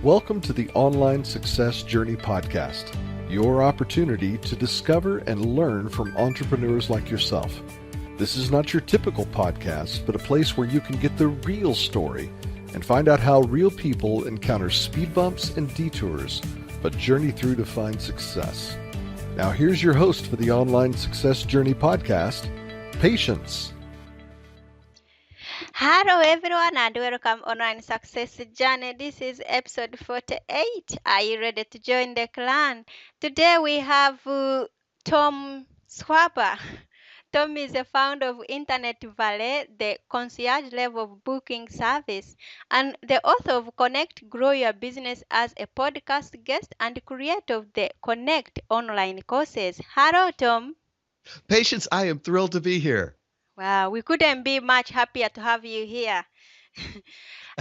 Welcome to the Online Success Journey podcast, your opportunity to discover and learn from entrepreneurs like yourself. This is not your typical podcast, but a place where you can get the real story and find out how real people encounter speed bumps and detours, but journey through to find success. Now here's your host for the Online Success Journey podcast, Patience. Hello everyone and welcome Online Success Journey. This is episode 48. Are you ready to join the clan? Today we have Tom Schwab. Tom is the founder of Interview Valet, the concierge level booking service, and the author of Connect, Grow Your Business as a podcast guest and creator of the Connect online courses. Hello, Tom. Patience, I am thrilled to be here. Wow, we couldn't be much happier to have you here.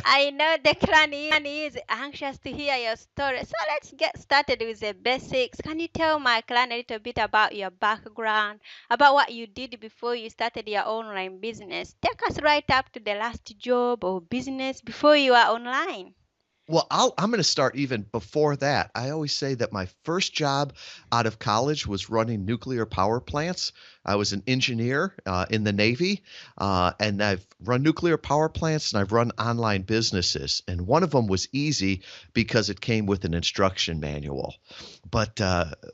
I know the clan is anxious to hear your story. So let's get started with the basics. Can you tell my clan a little bit about your background, about what you did before you started your online business? Take us right up to the last job or business before you are online. Well, I'm going to start even before that. I always say that my first job out of college was running nuclear power plants. I was an engineer in the Navy, and I've run nuclear power plants and I've run online businesses. And one of them was easy because it came with an instruction manual. But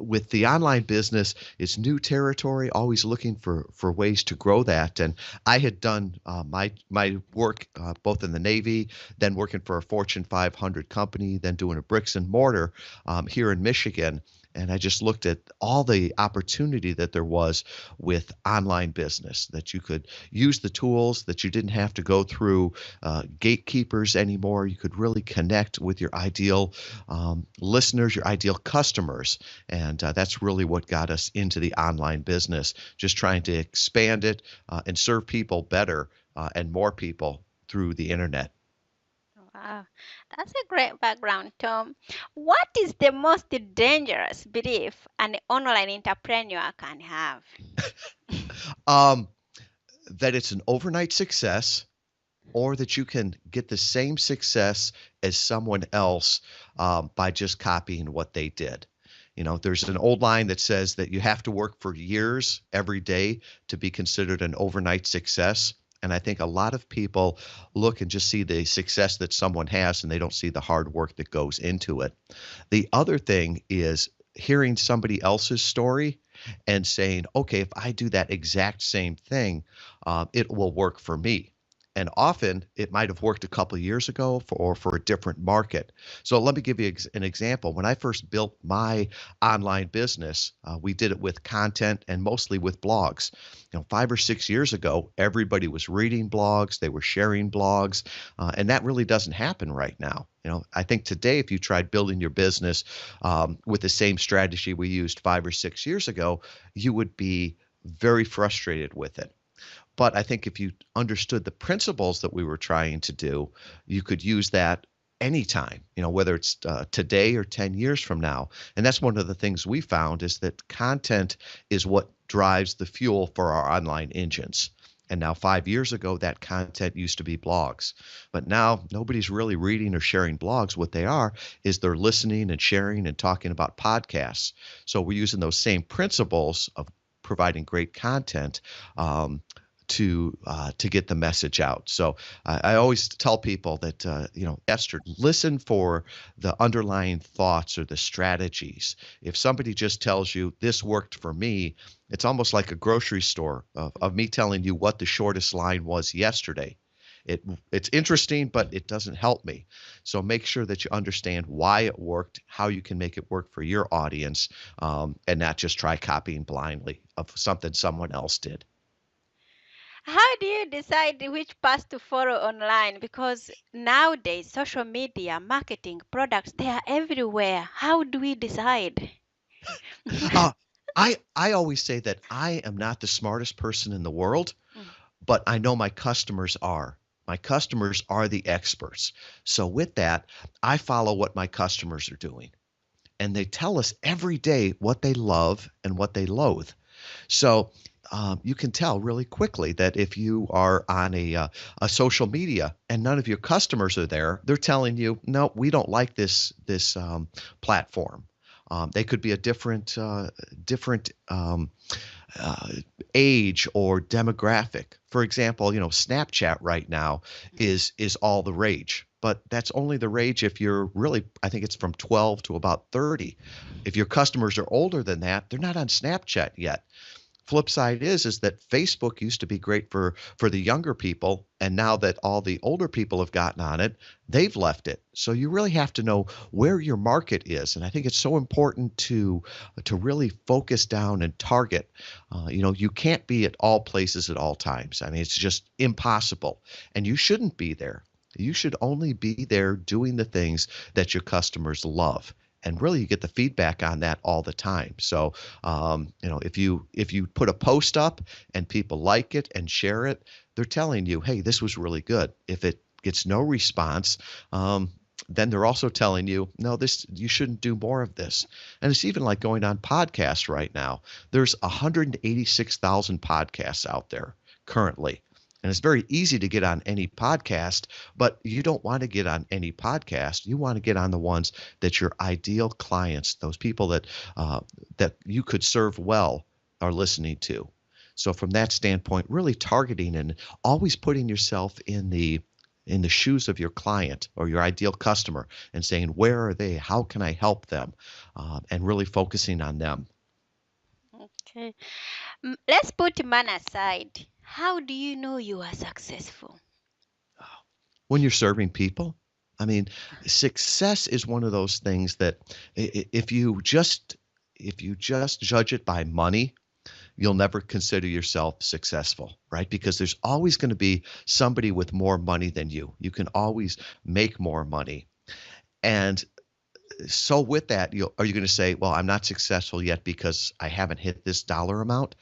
with the online business, it's new territory, always looking for ways to grow that. And I had done my work both in the Navy, then working for a Fortune 500 company, then doing a bricks and mortar here in Michigan. And I just looked at all the opportunity that there was with online business, that you could use the tools, that you didn't have to go through gatekeepers anymore. You could really connect with your ideal listeners, your ideal customers. And that's really what got us into the online business, just trying to expand it and serve people better and more people through the internet. Wow, that's a great background, Tom. What is the most dangerous belief an online entrepreneur can have? That it's an overnight success, or that you can get the same success as someone else by just copying what they did. You know, there's an old line that says that you have to work for years every day to be considered an overnight success. And I think a lot of people look and just see the success that someone has, and they don't see the hard work that goes into it. The other thing is hearing somebody else's story and saying, okay, if I do that exact same thing, it will work for me. And often it might have worked a couple of years ago for a different market. So let me give you an example. When I first built my online business, we did it with content and mostly with blogs. 5 or 6 years ago, everybody was reading blogs, they were sharing blogs, and that really doesn't happen right now. I think today, if you tried building your business with the same strategy we used 5 or 6 years ago, you would be very frustrated with it. But I think if you understood the principles that we were trying to do, you could use that anytime, whether it's today or 10 years from now. And that's one of the things we found, is that content is what drives the fuel for our online engines. And now 5 years ago, that content used to be blogs. But now nobody's really reading or sharing blogs. What they are is they're listening and sharing and talking about podcasts. So we're using those same principles of providing great content to get the message out. So I always tell people that, Esther, listen for the underlying thoughts or the strategies. If somebody just tells you this worked for me, it's almost like a grocery store of me telling you what the shortest line was yesterday. It's interesting, but it doesn't help me. So make sure that you understand why it worked, how you can make it work for your audience, and not just try copying blindly of something someone else did. How do you decide which path to follow online? Because nowadays, social media, marketing, products, they are everywhere. How do we decide? I always say that I am not the smartest person in the world, but I know my customers are. My customers are the experts. So with that, I follow what my customers are doing. And they tell us every day what they love and what they loathe. So you can tell really quickly that if you are on a social media and none of your customers are there, they're telling you, no, we don't like this platform. They could be a different uh, age or demographic. For example, Snapchat right now is all the rage, but that's only the rage if you're really, I think it's from 12 to about 30. If your customers are older than that, they're not on Snapchat yet. Flip side is that Facebook used to be great for the younger people, and now that all the older people have gotten on it, they've left it. So you really have to know where your market is, and I think it's so important to really focus down and target. You can't be at all places at all times. I mean, it's just impossible, and you shouldn't be there. You should only be there doing the things that your customers love. And really, you get the feedback on that all the time. So, if you put a post up and people like it and share it, they're telling you, hey, this was really good. If it gets no response, then they're also telling you, no, you shouldn't do more of this. And it's even like going on podcasts right now. There's 186,000 podcasts out there currently. And it's very easy to get on any podcast, but you don't want to get on any podcast. You want to get on the ones that your ideal clients, those people that you could serve well, are listening to. So from that standpoint, really targeting and always putting yourself in the shoes of your client or your ideal customer and saying, where are they? How can I help them? And really focusing on them. Okay. Let's put man aside. How do you know you are successful? When you're serving people, I mean, success is one of those things that if you just judge it by money, you'll never consider yourself successful, right? Because there's always going to be somebody with more money than you. You can always make more money. And so with that, are you going to say, well, I'm not successful yet because I haven't hit this dollar amount?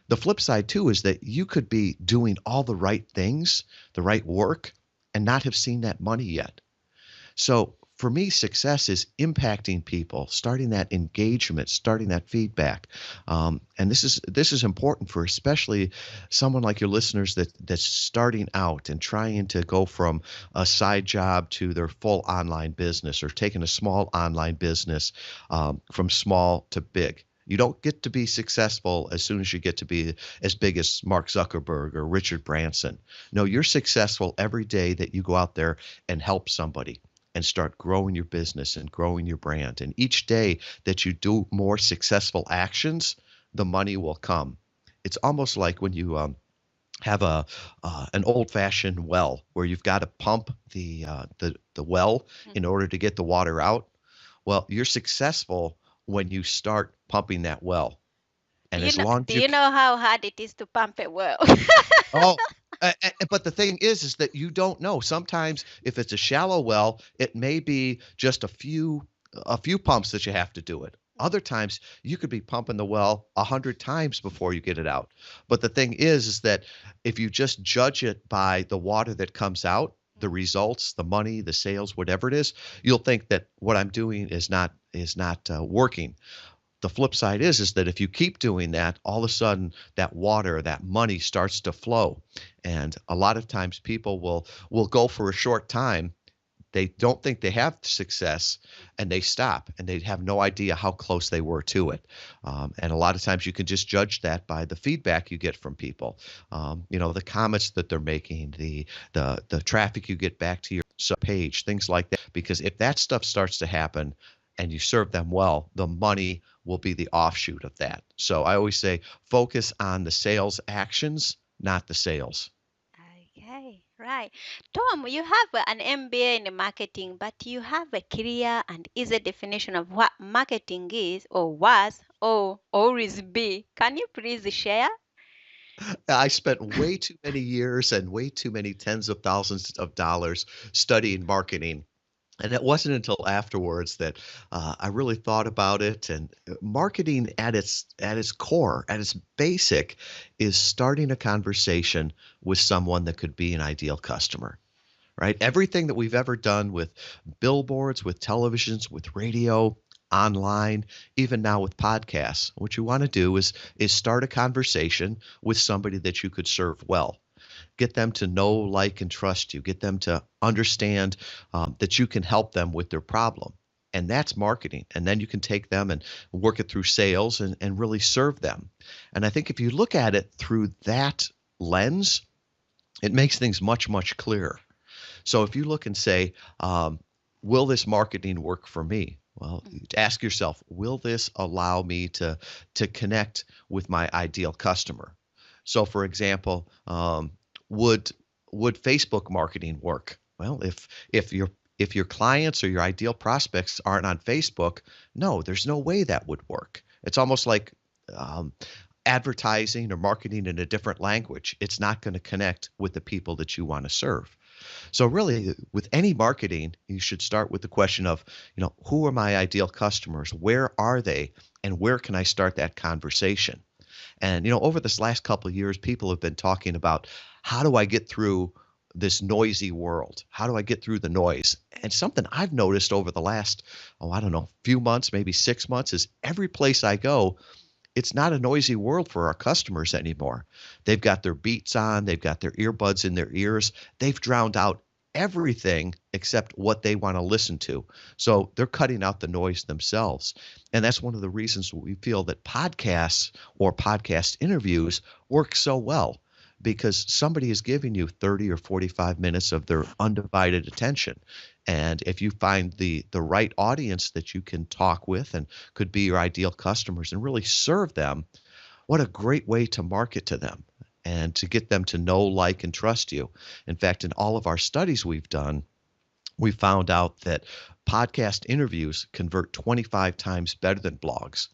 The flip side too is that you could be doing all the right things, the right work, and not have seen that money yet. So for me, success is impacting people, starting that engagement, starting that feedback. And this is important for especially someone like your listeners that's starting out and trying to go from a side job to their full online business, or taking a small online business from small to big. You don't get to be successful as soon as you get to be as big as Mark Zuckerberg or Richard Branson. No, you're successful every day that you go out there and help somebody and start growing your business and growing your brand. And each day that you do more successful actions, the money will come. It's almost like when you have an old-fashioned well where you've got to pump the well in order to get the water out. Well, you're successful when you start pumping that well. And do you know how hard it is to pump a well? But the thing is that you don't know. Sometimes if it's a shallow well, it may be just a few pumps that you have to do it. Other times you could be pumping the well 100 times before you get it out. But the thing is that if you just judge it by the water that comes out, the results, the money, the sales, whatever it is, you'll think that what I'm doing is not working. The flip side is that if you keep doing that, all of a sudden that water, that money starts to flow. And a lot of times people will go for a short time. They don't think they have success and they stop and they have no idea how close they were to it. And a lot of times you can just judge that by the feedback you get from people, the comments that they're making, the traffic you get back to your page, things like that. Because if that stuff starts to happen and you serve them well, the money will be the offshoot of that. So I always say focus on the sales actions, not the sales. Okay, right. Tom, you have an MBA in marketing, but you have a clear and easy definition of what marketing is, or was, or always be. Can you please share? I spent way too many years and way too many tens of thousands of dollars studying marketing. And it wasn't until afterwards that I really thought about it. And marketing at its core, at its basic, is starting a conversation with someone that could be an ideal customer, right? Everything that we've ever done with billboards, with televisions, with radio, online, even now with podcasts. What you want to do is start a conversation with somebody that you could serve well. Get them to know, like, and trust you. Get them to understand that you can help them with their problem. And that's marketing. And then you can take them and work it through sales and really serve them. And I think if you look at it through that lens, it makes things much, much clearer. So if you look and say, will this marketing work for me? Well, ask yourself, will this allow me to connect with my ideal customer? So for example, would Facebook marketing work? Well, if your clients or your ideal prospects aren't on Facebook, no, there's no way that would work. It's almost like advertising or marketing in a different language. It's not going to connect with the people that you want to serve. So really, with any marketing, you should start with the question of, who are my ideal customers? Where are they? And where can I start that conversation? And, over this last couple of years, people have been talking about, how do I get through this noisy world? How do I get through the noise? And something I've noticed over the last, few months, maybe 6 months, is every place I go, it's not a noisy world for our customers anymore. They've got their beats on, they've got their earbuds in their ears. They've drowned out everything except what they want to listen to. So they're cutting out the noise themselves. And that's one of the reasons we feel that podcasts or podcast interviews work so well, because somebody is giving you 30 or 45 minutes of their undivided attention. And if you find the right audience that you can talk with and could be your ideal customers and really serve them, what a great way to market to them and to get them to know, like, and trust you. In fact, in all of our studies we've done, we found out that podcast interviews convert 25 times better than blogs.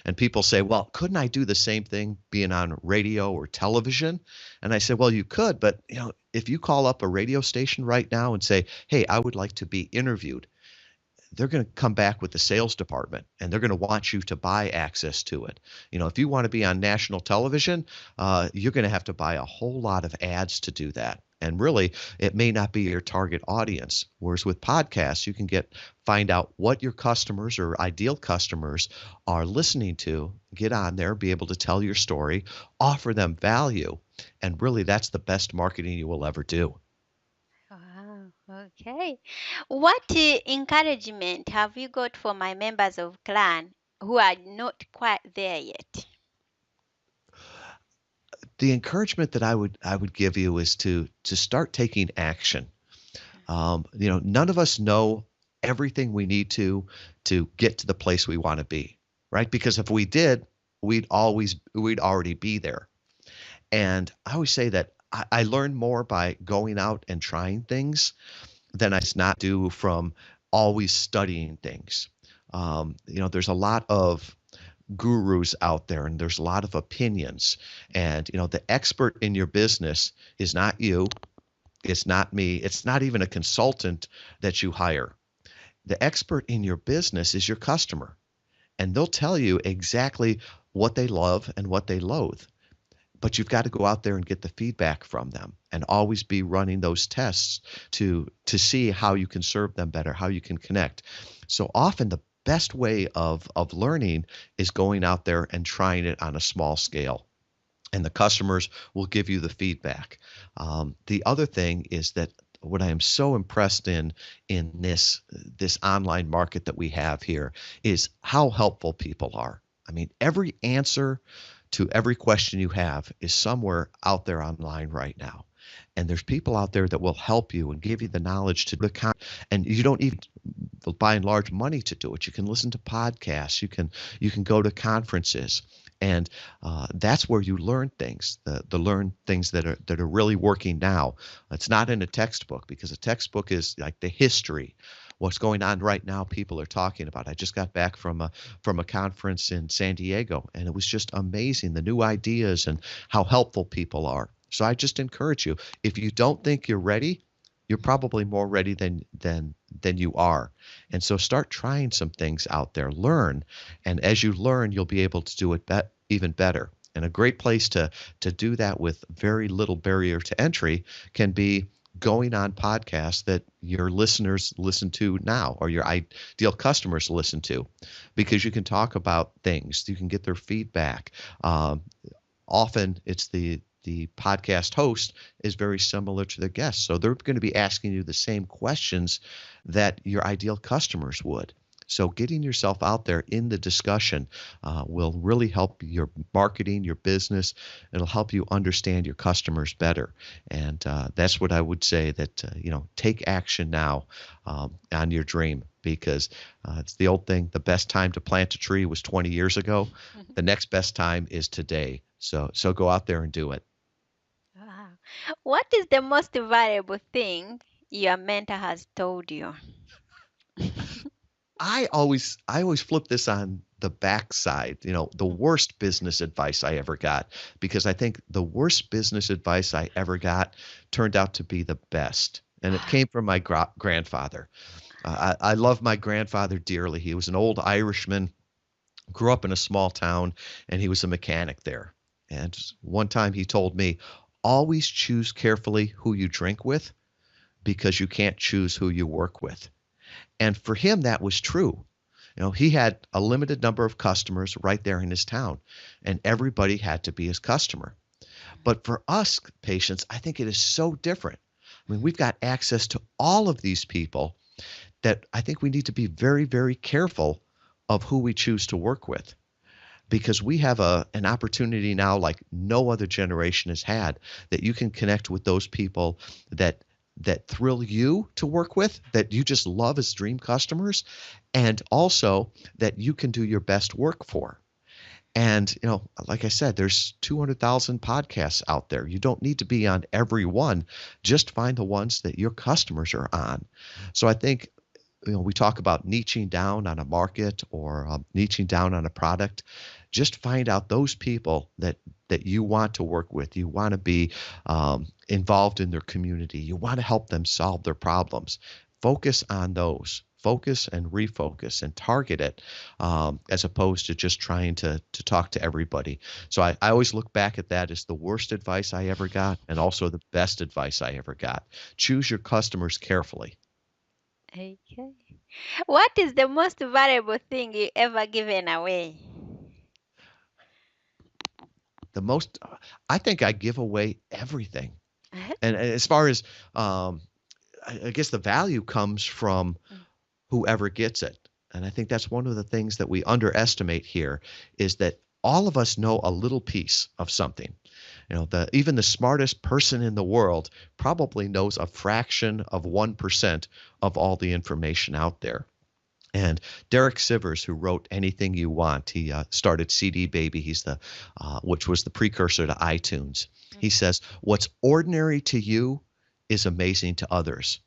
And people say, well, couldn't I do the same thing being on radio or television? And I said, well, you could, but if you call up a radio station right now and say, hey, I would like to be interviewed, they're going to come back with the sales department and they're going to want you to buy access to it. If you want to be on national television, you're going to have to buy a whole lot of ads to do that. And really, it may not be your target audience. Whereas with podcasts, you can find out what your customers or ideal customers are listening to, get on there, be able to tell your story, offer them value. And really, that's the best marketing you will ever do. Wow, okay. What encouragement have you got for my members of clan who are not quite there yet? The encouragement that I would give you is to start taking action. None of us know everything we need to get to the place we want to be, right? Because if we did, we'd already be there. And I always say that I learn more by going out and trying things than I not do from always studying things. There's a lot of gurus out there and there's a lot of opinions, and the expert in your business is not you, it's not me, it's not even a consultant that you hire. The expert in your business is your customer, and they'll tell you exactly what they love and what they loathe. But you've got to go out there and get the feedback from them and always be running those tests to see how you can serve them better, how you can connect. So often the best way of learning is going out there and trying it on a small scale. And the customers will give you the feedback. The other thing is that what I am so impressed in this online market that we have here is how helpful people are. I mean, every answer to every question you have is somewhere out there online right now. And there's people out there that will help you and give you the knowledge to account. And you don't even by and large money to do it. You can listen to podcasts. You can go to conferences, and that's where you learn things. The learn things that are really working now. It's not in a textbook, because a textbook is like the history. What's going on right now, people are talking about. I just got back from a conference in San Diego, and it was just amazing, the new ideas and how helpful people are. So I just encourage you, if you don't think you're ready, you're probably more ready than you are. And so start trying some things out there, learn. And as you learn, you'll be able to do it even better. And a great place to do that with very little barrier to entry can be going on podcasts that your listeners listen to now or your ideal customers listen to, because you can talk about things. You can get their feedback. Often it's the podcast host is very similar to their guests. So they're going to be asking you the same questions that your ideal customers would. So getting yourself out there in the discussion will really help your marketing, your business. It'll help you understand your customers better. And that's what I would say, that, take action now on your dream, because it's the old thing. The best time to plant a tree was 20 years ago. The next best time is today. So go out there and do it. Wow. What is the most valuable thing your mentor has told you? I always flip this on the backside, the worst business advice I ever got, because I think the worst business advice I ever got turned out to be the best. And it came from my grandfather. I love my grandfather dearly. He was an old Irishman, grew up in a small town, and he was a mechanic there. And one time he told me, always choose carefully who you drink with, because you can't choose who you work with. And for him, that was true. He had a limited number of customers right there in his town, and everybody had to be his customer. But for us patients, I think it is so different. I mean, we've got access to all of these people that I think we need to be very, very careful of who we choose to work with, because we have an opportunity now like no other generation has had, that you can connect with those people that thrill you to work with, that you just love as dream customers, and also that you can do your best work for. And, like I said, there's 200,000 podcasts out there. You don't need to be on every one. Just find the ones that your customers are on. So I think, we talk about niching down on a market or niching down on a product. Just find out those people that you want to work with. You want to be involved in their community. You want to help them solve their problems. Focus on those. Focus and refocus and target it, as opposed to just trying to talk to everybody. So I always look back at that as the worst advice I ever got, and also the best advice I ever got. Choose your customers carefully. Okay. What is the most valuable thing you ever given away? I think I give away everything. Uh-huh. And as far as, I guess the value comes from whoever gets it. And I think that's one of the things that we underestimate here, is that all of us know a little piece of something. Even the smartest person in the world probably knows a fraction of 1% of all the information out there. And Derek Sivers, who wrote Anything You Want, he started CD Baby. He's which was the precursor to iTunes. He says, what's ordinary to you is amazing to others.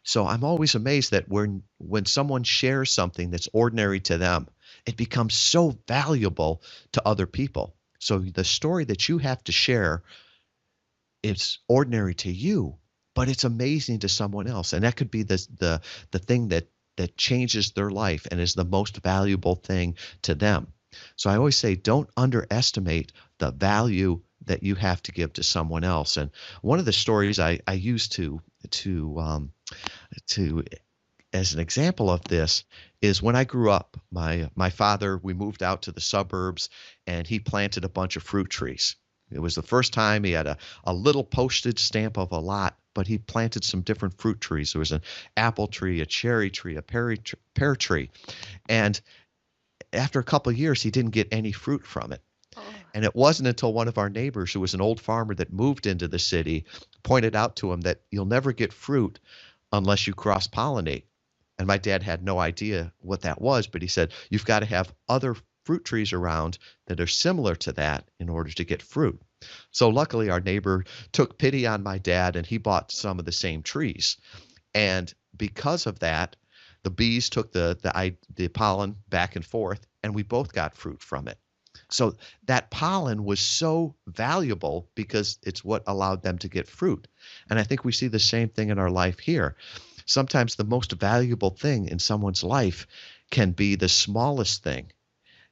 So I'm always amazed that when someone shares something that's ordinary to them, it becomes so valuable to other people. So the story that you have to share is ordinary to you, but it's amazing to someone else. And that could be the thing that changes their life and is the most valuable thing to them. So I always say, don't underestimate the value that you have to give to someone else. And one of the stories I use to as an example of this is when I grew up, my father, we moved out to the suburbs, and he planted a bunch of fruit trees. It was the first time he had a little postage stamp of a lot, but he planted some different fruit trees. There was an apple tree, a cherry tree, a pear tree. And after a couple of years, he didn't get any fruit from it. And it wasn't until one of our neighbors, who was an old farmer that moved into the city, pointed out to him that you'll never get fruit unless you cross-pollinate. And my dad had no idea what that was, but he said, you've got to have other fruit trees around that are similar to that in order to get fruit. So luckily, our neighbor took pity on my dad, and he bought some of the same trees. And because of that, the bees took the pollen back and forth, and we both got fruit from it. So that pollen was so valuable because it's what allowed them to get fruit. And I think we see the same thing in our life here. Sometimes the most valuable thing in someone's life can be the smallest thing.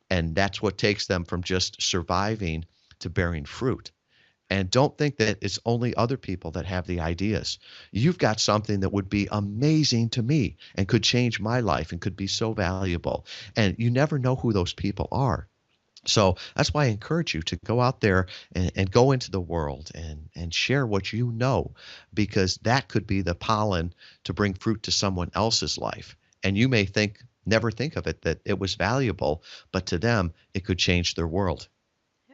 And that's what takes them from just surviving to bearing fruit. And don't think that it's only other people that have the ideas. You've got something that would be amazing to me and could change my life and could be so valuable. And you never know who those people are. So that's why I encourage you to go out there and go into the world and share what you know, because that could be the pollen to bring fruit to someone else's life. And you may never think of it that it was valuable, but to them, it could change their world.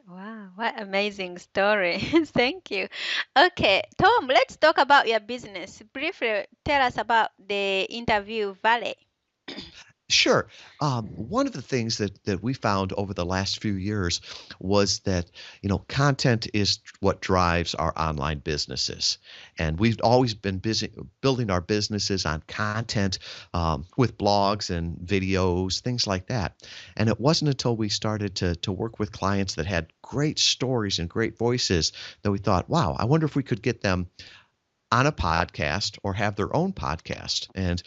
Wow, what amazing story. Thank you. Okay, Tom, let's talk about your business. Briefly tell us about the Interview Valet. Sure. One of the things that we found over the last few years was that, content is what drives our online businesses. And we've always been busy building our businesses on content, with blogs and videos, things like that. And it wasn't until we started to work with clients that had great stories and great voices that we thought, wow, I wonder if we could get them on a podcast or have their own podcast. And,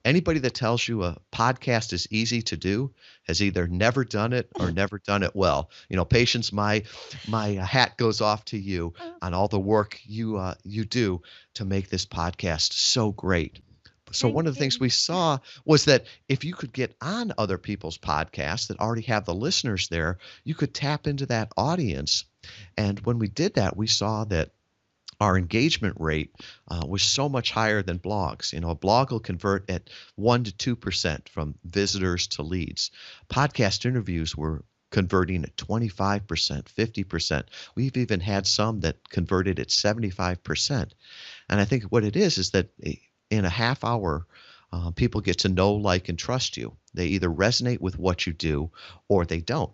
anybody that tells you a podcast is easy to do has either never done it or never done it well. Patience, my hat goes off to you on all the work you do to make this podcast so great. So Thank one of the things you. we saw was that if you could get on other people's podcasts that already have the listeners there, you could tap into that audience. And when we did that, we saw that our engagement rate was so much higher than blogs. A blog will convert at 1% to 2% from visitors to leads. Podcast interviews were converting at 25%, 50%. We've even had some that converted at 75%. And I think what it is that in a half hour, people get to know, like, and trust you. They either resonate with what you do or they don't.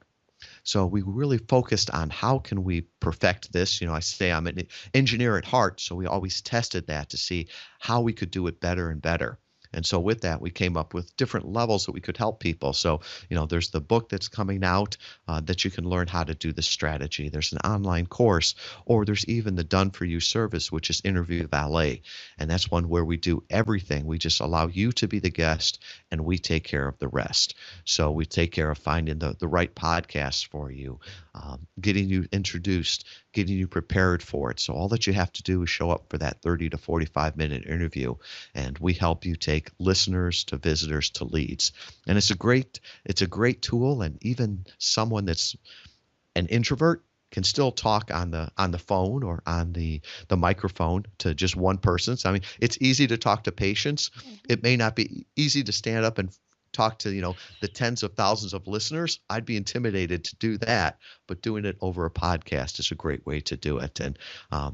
So we really focused on how can we perfect this. I say I'm an engineer at heart, so we always tested that to see how we could do it better and better. And so with that, we came up with different levels that we could help people. So, there's the book that's coming out that you can learn how to do the strategy. There's an online course, or there's even the done for you service, which is Interview Valet. And that's one where we do everything. We just allow you to be the guest and we take care of the rest. So we take care of finding the right podcast for you, getting you introduced, getting you prepared for it. So all that you have to do is show up for that 30 to 45-minute interview, and we help you take listeners to visitors to leads. And it's a great tool, and even someone that's an introvert can still talk on the phone or on the microphone to just one person. So, I mean, it's easy to talk to patients. It may not be easy to stand up and talk to the tens of thousands of listeners. I'd be intimidated to do that, but doing it over a podcast is a great way to do it. And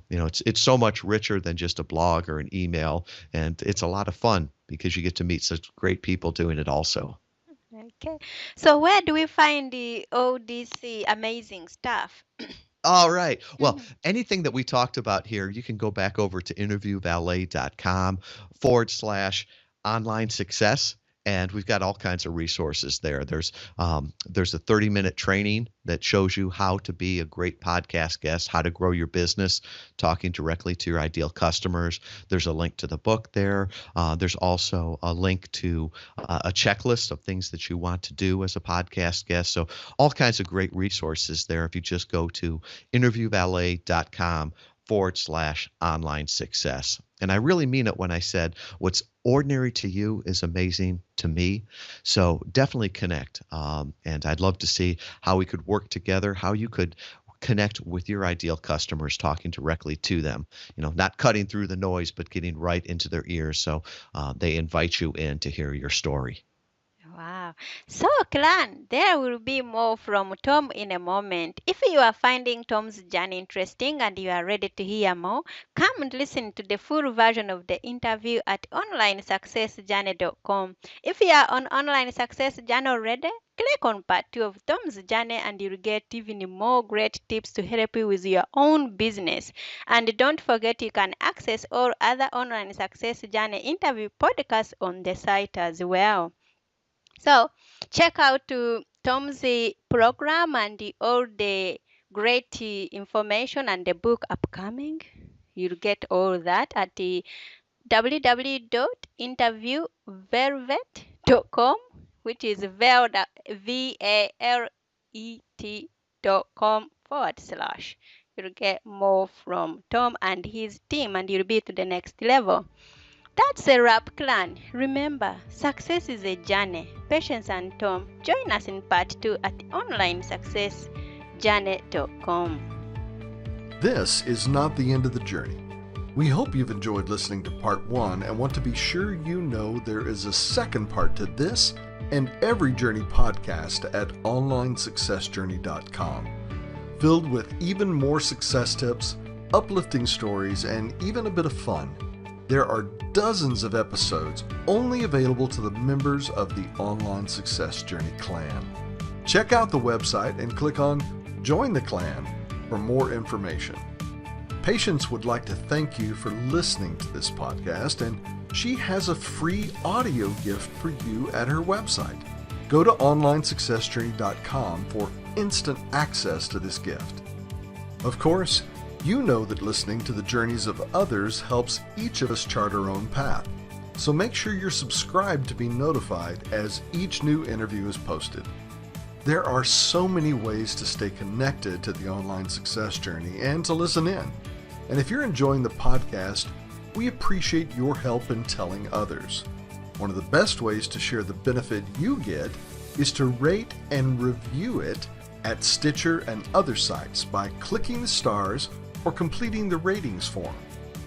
it's so much richer than just a blog or an email, and it's a lot of fun because you get to meet such great people doing it also. Okay. So where do we find all this amazing stuff? All right. Well, anything that we talked about here, you can go back over to interviewvalet.com/online success. And we've got all kinds of resources there. There's a 30-minute training that shows you how to be a great podcast guest, how to grow your business, talking directly to your ideal customers. There's a link to the book there. There's also a link to a checklist of things that you want to do as a podcast guest. So all kinds of great resources there if you just go to interviewvalet.com/online success. And I really mean it when I said what's ordinary to you is amazing to me. So definitely connect. And I'd love to see how we could work together, how you could connect with your ideal customers, talking directly to them, not cutting through the noise, but getting right into their ears. So they invite you in to hear your story. Wow. So, clan, there will be more from Tom in a moment. If you are finding Tom's journey interesting and you are ready to hear more, come and listen to the full version of the interview at onlinesuccessjourney.com. If you are on Online Success Journey already, click on part 2 of Tom's journey and you'll get even more great tips to help you with your own business. And don't forget you can access all other Online Success Journey interview podcasts on the site as well. So check out Tom's program and all the great information and the book upcoming. You'll get all that at the www.interviewvelvet.com, which is VALET.com /. you'll get more from Tom and his team, and you'll be to the next level. That's a wrap, clan. Remember, success is a journey. Patience and Tom, join us in part 2 at onlinesuccessjourney.com. This is not the end of the journey. We hope you've enjoyed listening to part 1 and want to be sure you know there is a second part to this and every journey podcast at onlinesuccessjourney.com, filled with even more success tips, uplifting stories, and even a bit of fun. There are dozens of episodes only available to the members of the Online Success Journey clan. Check out the website and click on Join the Clan for more information. Patience would like to thank you for listening to this podcast, and she has a free audio gift for you at her website. Go to onlinesuccessjourney.com for instant access to this gift. Of course, you know that listening to the journeys of others helps each of us chart our own path. So make sure you're subscribed to be notified as each new interview is posted. There are so many ways to stay connected to the Online Success Journey and to listen in. And if you're enjoying the podcast, we appreciate your help in telling others. One of the best ways to share the benefit you get is to rate and review it at Stitcher and other sites by clicking the stars or completing the ratings form,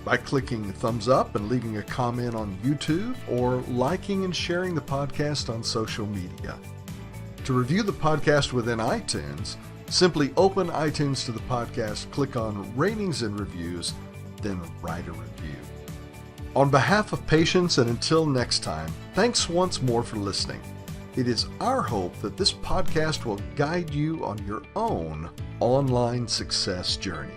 by clicking thumbs up and leaving a comment on YouTube, or liking and sharing the podcast on social media. To review the podcast within iTunes, simply open iTunes to the podcast, click on Ratings and Reviews, then write a review. On behalf of Patience, and until next time, thanks once more for listening. It is our hope that this podcast will guide you on your own online success journey.